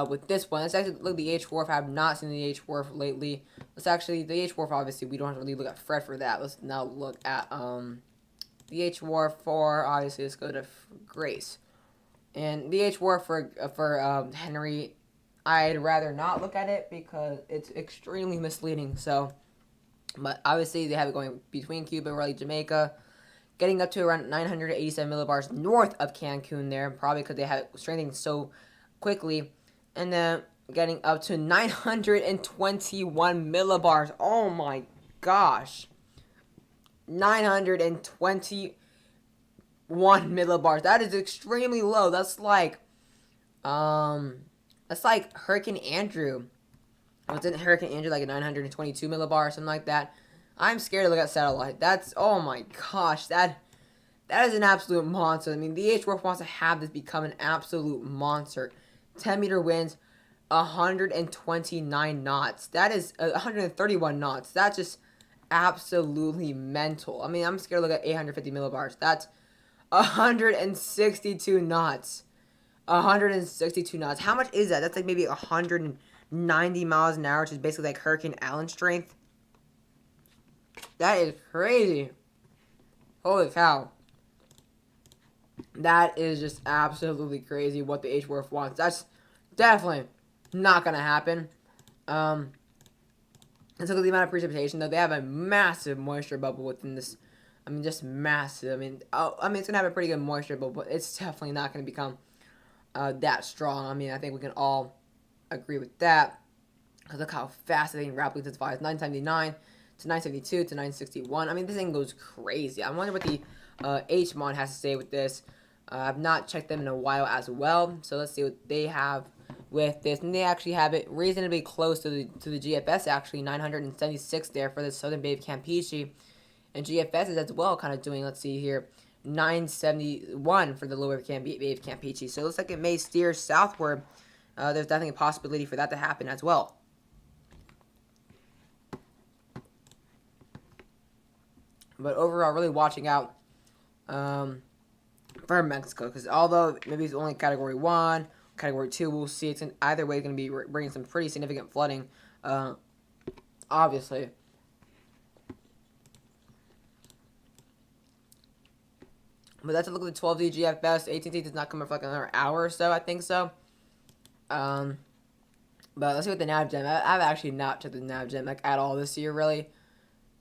with this one. Let's actually look at the H4. I have not seen the H4 lately. Let's actually, the H4, obviously, we don't have to really look at Fred for that. Let's now look at the H4, obviously, let's go to Grace. And the H4 for Henry, I'd rather not look at it because it's extremely misleading. So, but obviously they have it going between Cuba, really Jamaica, getting up to around 987 millibars north of Cancun there, probably because they have it strengthening so quickly, and then getting up to 921 millibars. Oh my gosh, 921 millibars. That is extremely low. That's like Hurricane Andrew. Wasn't Hurricane Andrew like a 922 millibar or something like that? I'm scared to look at satellite. That's, oh my gosh, that is an absolute monster. I mean, the H4 wants to have this become an absolute monster. 10-meter winds, 129 knots. That is 131 knots. That's just absolutely mental. I mean, I'm scared to look at 850 millibars. That's 162 knots. 162 knots. How much is that? That's like maybe 190 miles an hour, which is basically like Hurricane Allen strength. That is crazy. Holy cow. That is just absolutely crazy what the H4 wants. That's definitely not going to happen. Let's look at the amount of precipitation, though. They have a massive moisture bubble within this. I mean, just massive. I mean, it's going to have a pretty good moisture bubble, but it's definitely not going to become that strong. I mean, I think we can all agree with that. Look how fast the thing rapidly intensifies. 979 to 972 to 961. I mean, this thing goes crazy. I wonder what the H-Mon has to say with this. I've not checked them in a while as well, so let's see what they have with this. And they actually have it reasonably close to the GFS, actually 976 there for the Southern Bay of Campeche. And GFS is as well kind of doing, let's see here, 971 for the Lower Bay of Campeche. So it looks like it may steer southward. There's definitely a possibility for that to happen as well. But overall, really watching out for Mexico, because although maybe it's only Category 1, Category 2, we'll see. It's either way going to be bringing some pretty significant flooding, obviously. But that's a look at the 12D GFS. 18D does not come in for like another hour or so, I think so. But let's see what the nav gem. I've actually not checked the nav gem like at all this year, really.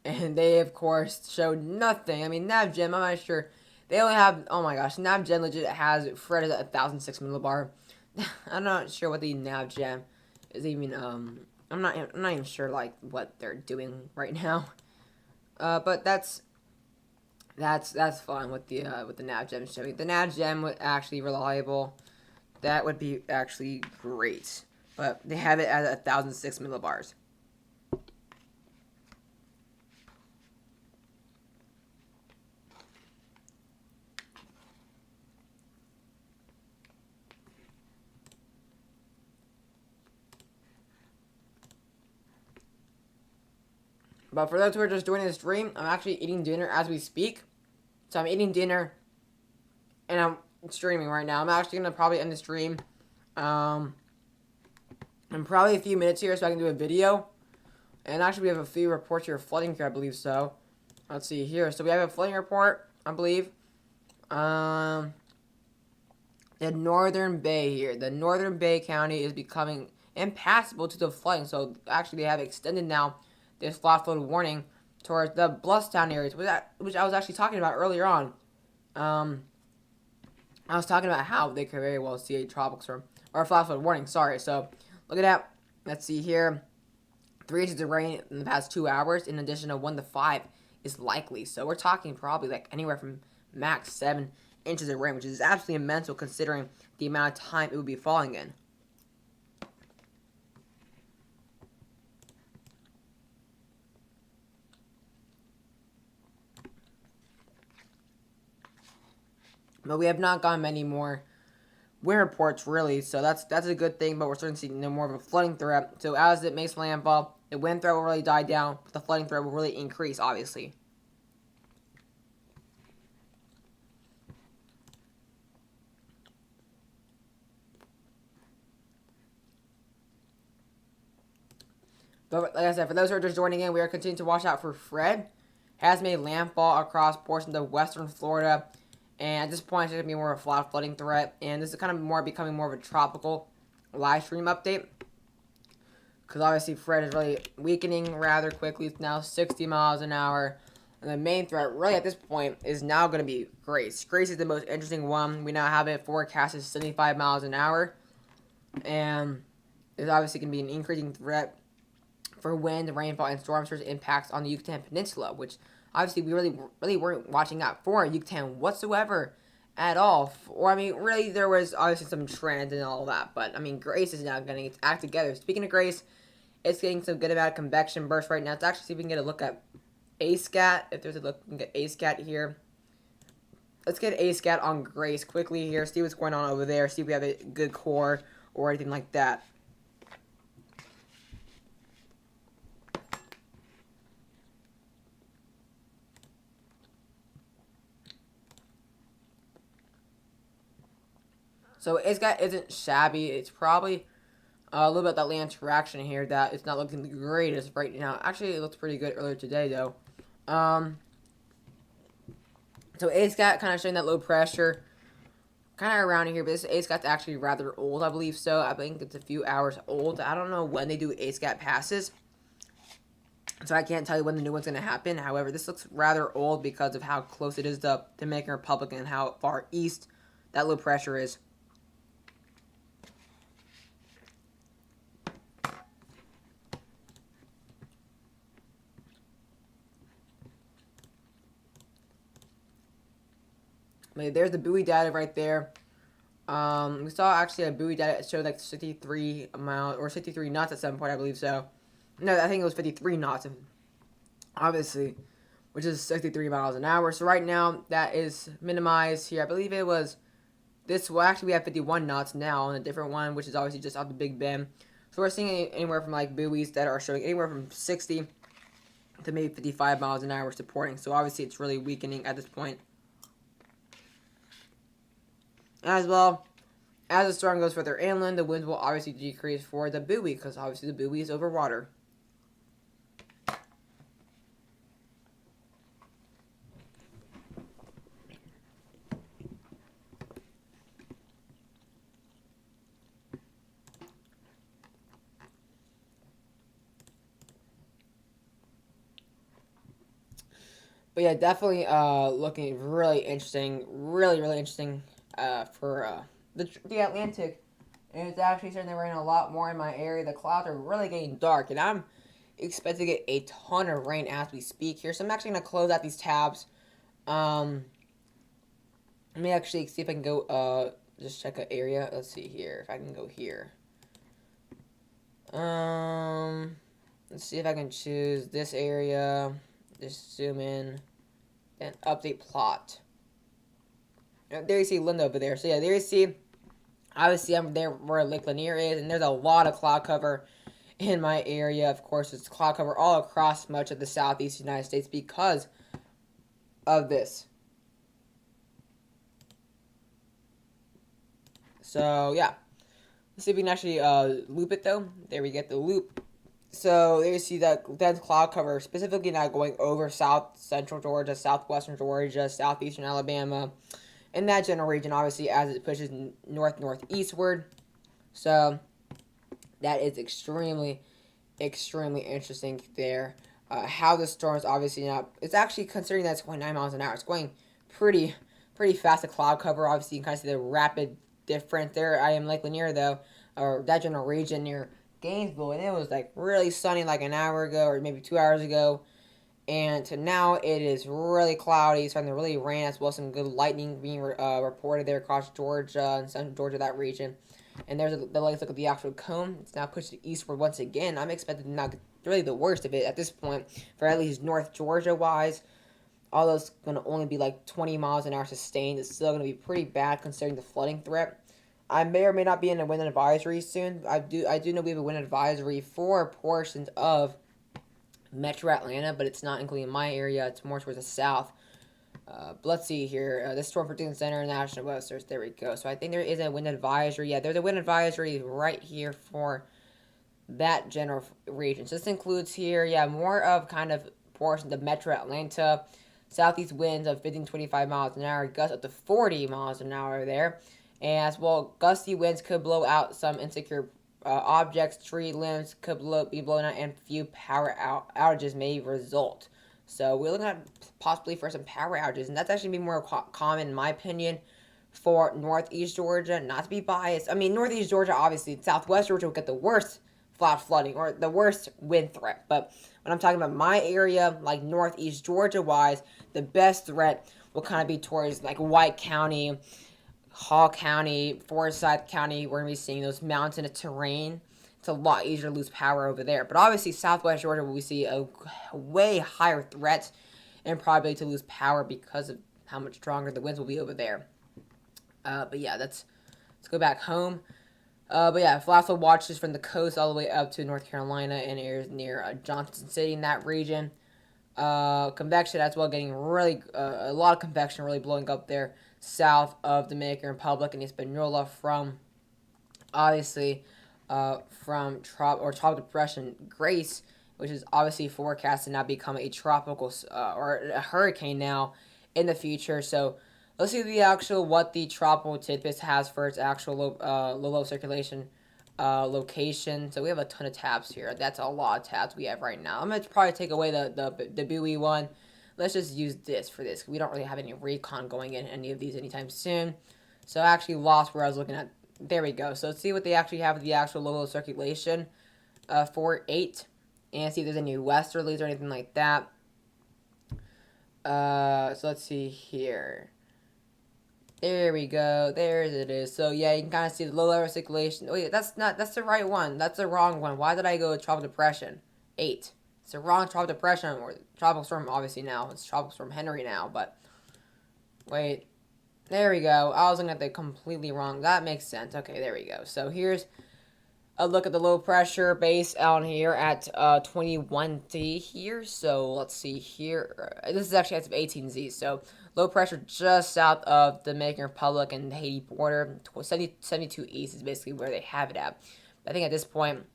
And they, of course, showed nothing. I mean, nav gem, I'm not sure. They only have, oh my gosh, nav gem legit has Fred at 1006 millibar. I'm not sure what the nav gem is even. I'm not even sure like what they're doing right now. But that's fine with the nav gem showing. The nav gem was actually reliable. That would be actually great. But they have it at 1006 millibars. But for those who are just joining the stream, I'm actually eating dinner as we speak. So I'm eating dinner, and I'm streaming right now. I'm actually going to probably end the stream in probably a few minutes here so I can do a video. And actually we have a few reports here of flooding here, I believe so. Let's see here. So we have a flooding report, I believe. The Northern Bay here. The Northern Bay County is becoming impassable to the flooding. So actually they have extended now this flash flood warning towards the Bluffstown areas, which I was actually talking about earlier on. I was talking about how they could very well see a tropical storm, or a flash flood warning, sorry. So, look at that. Let's see here. 3 inches of rain in the past 2 hours, in addition to 1 to 5 is likely. So, we're talking probably like anywhere from max 7 inches of rain, which is absolutely immense considering the amount of time it would be falling in. But we have not gotten many more wind reports, really, so that's a good thing, but we're starting to see more of a flooding threat. So as it makes landfall, the wind threat will really die down, but the flooding threat will really increase, obviously. But like I said, for those who are just joining in, we are continuing to watch out for Fred. Has made landfall across portions of western Florida. And at this point, it's going to be more of a flat flooding threat. And this is kind of becoming more of a tropical live stream update. Because obviously Fred is really weakening rather quickly. It's now 60 miles an hour. And the main threat really at this point is now going to be Grace. Grace is the most interesting one. We now have it forecasted 75 miles an hour. And there's obviously going to be an increasing threat for wind, rainfall, and storm surge impacts on the Yucatan Peninsula, which obviously we really weren't watching out for Yucatan whatsoever at all. Or, I mean, really there was obviously some trend and all that, but, I mean, Grace is now getting its act together. Speaking of Grace, it's getting some good amount of convection bursts right now. Let's actually see if we can get a look at ASCAT. If there's a look, we can get ASCAT here. Let's get ASCAT on Grace quickly here, see what's going on over there, see if we have a good core or anything like that. So ASCAT isn't shabby. It's probably a little bit that land interaction here that it's not looking the greatest right now. Actually, it looks pretty good earlier today, though. So ASCAT kind of showing that low pressure kind of around here, but this ASCAT's actually rather old, I believe so. I think it's a few hours old. I don't know when they do ASCAT passes, so I can't tell you when the new one's going to happen. However, this looks rather old because of how close it is to Dominican Republic and how far east that low pressure is. There's the buoy data right there. We saw actually a buoy data showed like 63 miles or 63 knots at some point, I believe so. No, I think it was 53 knots, obviously, which is 63 miles an hour. So right now that is minimized here. I believe it was this. Well, actually, we have 51 knots now on a different one, which is obviously just off the Big Bend. So we're seeing anywhere from like buoys that are showing anywhere from 60 to maybe 55 miles an hour supporting. So obviously, it's really weakening at this point. As well, as the storm goes further inland, the winds will obviously decrease for the buoy because obviously the buoy is over water. But yeah, definitely looking really interesting, really interesting for the Atlantic. And it's actually starting to rain a lot more in my area. The clouds are really getting dark, and I'm expecting to get a ton of rain as we speak here. So I'm actually going to close out these tabs. Let me actually see if I can go just check an area. Let's see here if I can go here. Let's see if I can choose this area. Just zoom in and update plot. There you see Linda over there. So yeah, there you see. Obviously, I'm there where Lake Lanier is, and there's a lot of cloud cover in my area. Of course, it's cloud cover all across much of the southeast United States because of this. So yeah, let's see if we can actually loop it though. There we get the loop. So there you see that dense cloud cover, specifically now going over south central Georgia, southwestern Georgia, southeastern Alabama, in that general region, obviously, as it pushes northeastward. So that is extremely interesting there. How the storm is obviously not. It's actually considering that it's going 9 miles an hour. It's going pretty fast. The cloud cover, obviously, you can kind of see the rapid difference there. I am Lake Lanier though, or that general region near Gainesville, and it was like really sunny like an hour ago or maybe 2 hours ago, and to now it is really cloudy. It's starting to really rain as well. Some good lightning being reported there across Georgia and central Georgia, that region. And there's the latest look at the actual cone. It's now pushed eastward once again. I'm expecting not really the worst of it at this point for at least North Georgia wise. Although it's going to only be like 20 miles an hour sustained, it's still going to be pretty bad considering the flooding threat. I may or may not be in a wind advisory soon. I do know we have a wind advisory for portions of Metro Atlanta, but it's not including my area. It's more towards the south. But let's see here. This Storm Prediction Center, National Weather. There we go. So I think there is a wind advisory. Yeah, there's a wind advisory right here for that general region. So this includes here, yeah, more of kind of portions of Metro Atlanta. Southeast winds of 15 to 25 miles an hour. Gusts up to 40 miles an hour there. And as well, gusty winds could blow out some insecure objects, tree limbs could be blown out, and few power outages may result. So we're looking at possibly for some power outages, and that's actually be more common, in my opinion, for northeast Georgia. Not to be biased. I mean, northeast Georgia, obviously, southwest Georgia will get the worst flash flooding or the worst wind threat. But when I'm talking about my area, like northeast Georgia-wise, the best threat will kind of be towards like White County, Hall County, Forsyth County. We're going to be seeing those mountainous terrain. It's a lot easier to lose power over there. But obviously, southwest Georgia, we see a way higher threat and probability to lose power because of how much stronger the winds will be over there. But yeah, let's go back home. But yeah, flash flood watches from the coast all the way up to North Carolina and areas near Johnson City in that region. Convection as well, getting really a lot of convection really blowing up there south of Dominican Republic and Hispaniola from obviously from tropical depression Grace, which is obviously forecast to now become a tropical or a hurricane now in the future. So let's see what the tropical tidbits has for its actual low circulation location. So we have a ton of tabs here. That's a lot of tabs we have right now. I'm gonna probably take away the buoy one. Let's just use this for this. We don't really have any recon going in any of these anytime soon. So I actually lost where I was looking at. There we go. So let's see what they actually have with the actual low circulation for 8. And see if there's any westerlies or anything like that. So let's see here. There we go. There it is. So yeah, you can kind of see the low level circulation. Oh yeah, that's the right one. That's the wrong one. Why did I go with tropical depression? 8. It's the wrong tropical depression or tropical storm. Obviously now it's tropical storm Henry now, but wait. There we go. I was looking at the completely wrong. That makes sense. Okay, there we go. So here's a look at the low pressure base out here at 21D here. So let's see here. This is actually at 18Z. So low pressure just south of the Dominican Republic and the Haiti border. 72 East is basically where they have it at. I think at this point,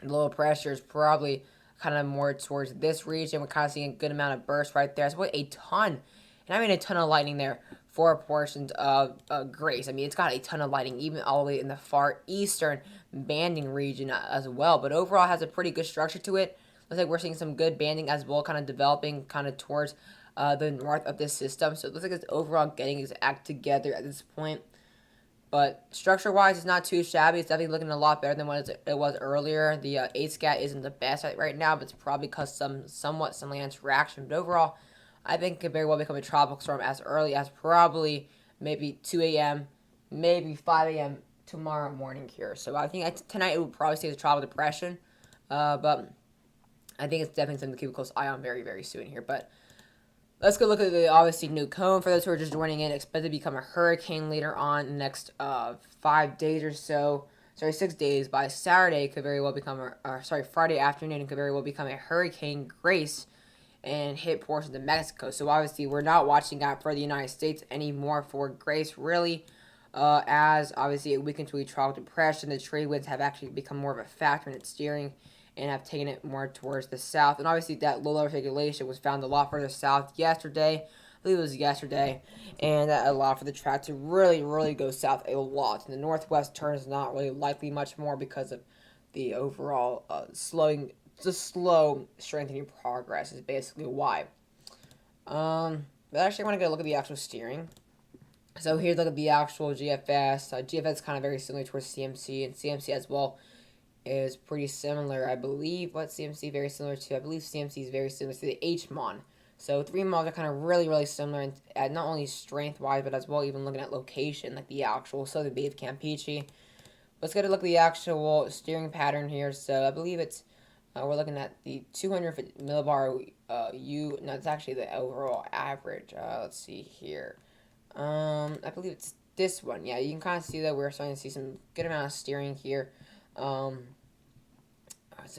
the low pressure is probably kind of more towards this region. We're kind of seeing a good amount of bursts right there. So what a ton, and I mean a ton of lightning there for portions of Grace. I mean, it's got a ton of lightning, even all the way in the far eastern banding region as well. But overall, it has a pretty good structure to it. Looks like we're seeing some good banding as well, kind of developing kind of towards the north of this system. So it looks like it's overall getting its act together at this point. But structure-wise, it's not too shabby. It's definitely looking a lot better than what it was earlier. The 8-scat isn't the best right now, but it's probably because somewhat some land interaction. But overall, I think it could very well become a tropical storm as early as probably maybe 2 a.m., maybe 5 a.m. tomorrow morning here. So I think tonight it will probably stay as a tropical depression. But I think it's definitely something to keep a close eye on very, very soon here. But let's go look at the obviously new cone. For those who are just joining in, expected to become a hurricane later on in the next 5 days or so. Sorry, 6 days. By Saturday, it could very well become Friday afternoon, it could very well become a Hurricane Grace and hit portions of Mexico. So obviously, we're not watching out for the United States anymore for Grace, really. As obviously it weakened to a tropical depression, the trade winds have actually become more of a factor in its steering and have taken it more towards the south. And obviously that low level circulation was found a lot further south yesterday. I believe it was yesterday. And that allowed for the track to really, really go south a lot. And the northwest turn is not really likely much more because of the overall slow strengthening progress is basically why. But actually I want to go look at the actual steering. So here's look at the actual GFS. GFS is kind of very similar towards CMC, and CMC as well is pretty similar, I believe. What CMC very similar to? I believe CMC is very similar to the HMON. So 3 mods are kind of really, really similar, at not only strength-wise, but as well even looking at location, like the actual Southern Bay of Campeche. Let's get a look at the actual steering pattern here. So I believe it's, we're looking at the 250 millibar no, it's actually the overall average. Let's see here. I believe it's this one. Yeah, you can kind of see that we're starting to see some good amount of steering here. Some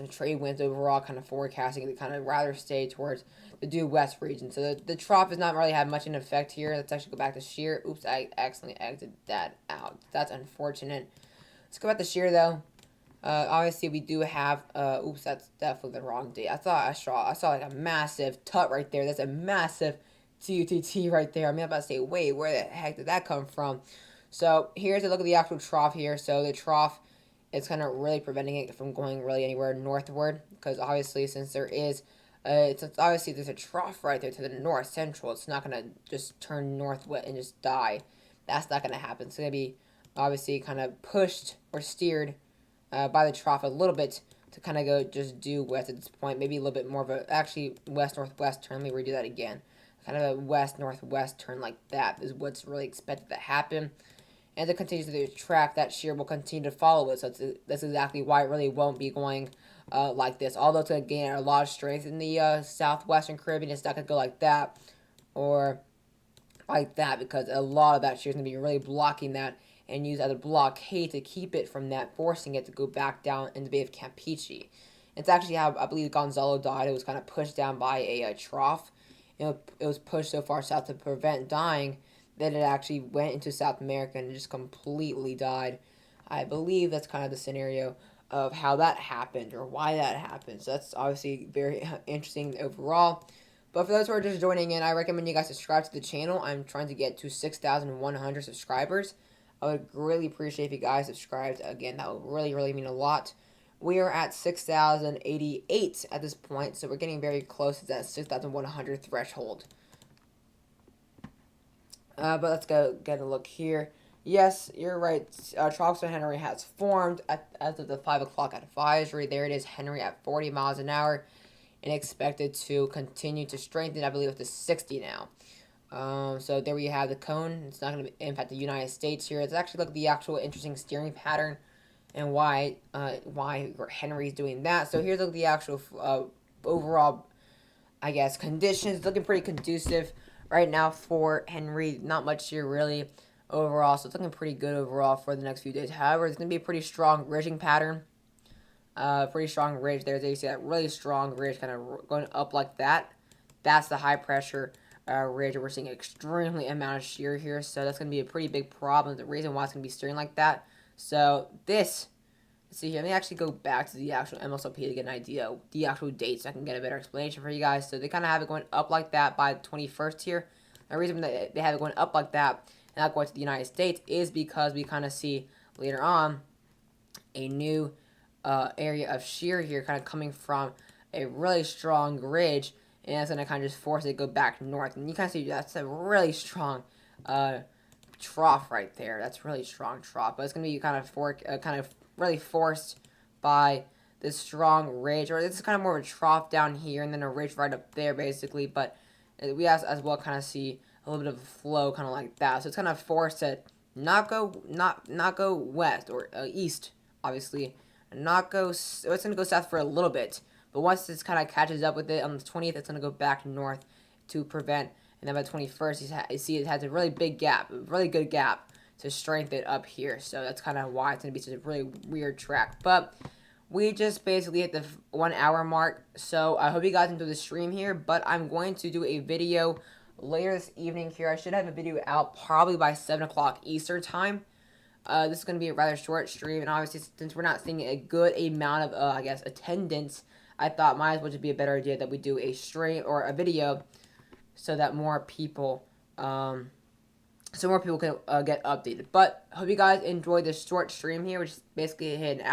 trade winds overall kind of forecasting to kind of rather stay towards the due west region. So the trough does not really have much in effect here. Let's actually go back to shear. Oops, I accidentally exited that out. That's unfortunate. Let's go back to shear though. Obviously we do have, oops, that's definitely the wrong date. I saw like a massive tut right there. That's a massive TUTT right there. I'm about to say, wait, where the heck did that come from? So here's a look at the actual trough here. So the trough is kind of really preventing it from going really anywhere northward, because obviously since there is, obviously there's a trough right there to the north central. It's not gonna just turn northwest and just die. That's not gonna happen. It's gonna be obviously kind of pushed or steered by the trough a little bit to kind of go just due west at this point. Maybe a little bit more of a actually west northwest turn. Let me redo that again. Kind of a west northwest turn like that is what's really expected to happen. And it continues to track, that shear will continue to follow it. So that's exactly why it really won't be going like this. Although it's going to gain a lot of strength in the southwestern Caribbean, it's not going to go like that or like that, because a lot of that shear is going to be really blocking that and use as a blockade to keep it from that, forcing it to go back down in the Bay of Campeche. It's actually how I believe Gonzalo died. It was kind of pushed down by a trough. It was pushed so far south to prevent dying that it actually went into South America and just completely died. I believe that's kind of the scenario of how that happened or why that happened. So that's obviously very interesting overall. But for those who are just joining in, I recommend you guys subscribe to the channel. I'm trying to get to 6,100 subscribers. I would really appreciate if you guys subscribed. Again, that would really, really mean a lot. We are at 6,088 at this point, so we're getting very close to that 6,100 threshold. But let's go get a look here. Yes, you're right. Tropical Henry has formed as of the 5 o'clock advisory. There it is, Henry at 40 miles an hour, and expected to continue to strengthen. I believe up to 60 now. So there we have the cone. It's not going to impact the United States here. It's actually like the actual interesting steering pattern and why Henry's doing that. So here's like the actual overall, I guess, conditions. Looking pretty conducive right now for Henry. Not much here really overall. So it's looking pretty good overall for the next few days. However, it's going to be a pretty strong ridging pattern. Pretty strong ridge there. There you see that really strong ridge kind of going up like that. That's the high pressure ridge. We're seeing an extremely amount of shear here, so that's going to be a pretty big problem. The reason why it's going to be steering like that. So this, let's see here. Let me actually go back to the actual MSLP to get an idea of the actual dates so I can get a better explanation for you guys. So they kind of have it going up like that by the 21st here. The reason that they have it going up like that and not going to the United States is because we kind of see later on a new area of shear here kind of coming from a really strong ridge, and that's going to kind of just force it to go back north. And you kind of see that's a really strong trough right there. That's really strong trough, but it's going to be kind of really forced by this strong ridge, or this is kind of more of a trough down here and then a ridge right up there basically. But we as well kind of see a little bit of a flow kind of like that, so it's kind of forced to not go west or east, obviously, not go. So it's gonna go south for a little bit, but once this kind of catches up with it on the 20th, it's gonna go back north to prevent. And then by the 21st, you see it has a really big gap, a really good gap to strengthen it up here. So that's kind of why it's gonna be such a really weird track. But we just basically hit the 1 hour mark. So I hope you guys enjoyed the stream here. But I'm going to do a video later this evening here. I should have a video out probably by 7 o'clock Eastern time. This is going to be a rather short stream, and obviously since we're not seeing a good amount of, I guess, attendance, I thought might as well just be a better idea that we do a stream or a video so that more people, can get updated. But I hope you guys enjoyed this short stream here, which is basically hit an hour.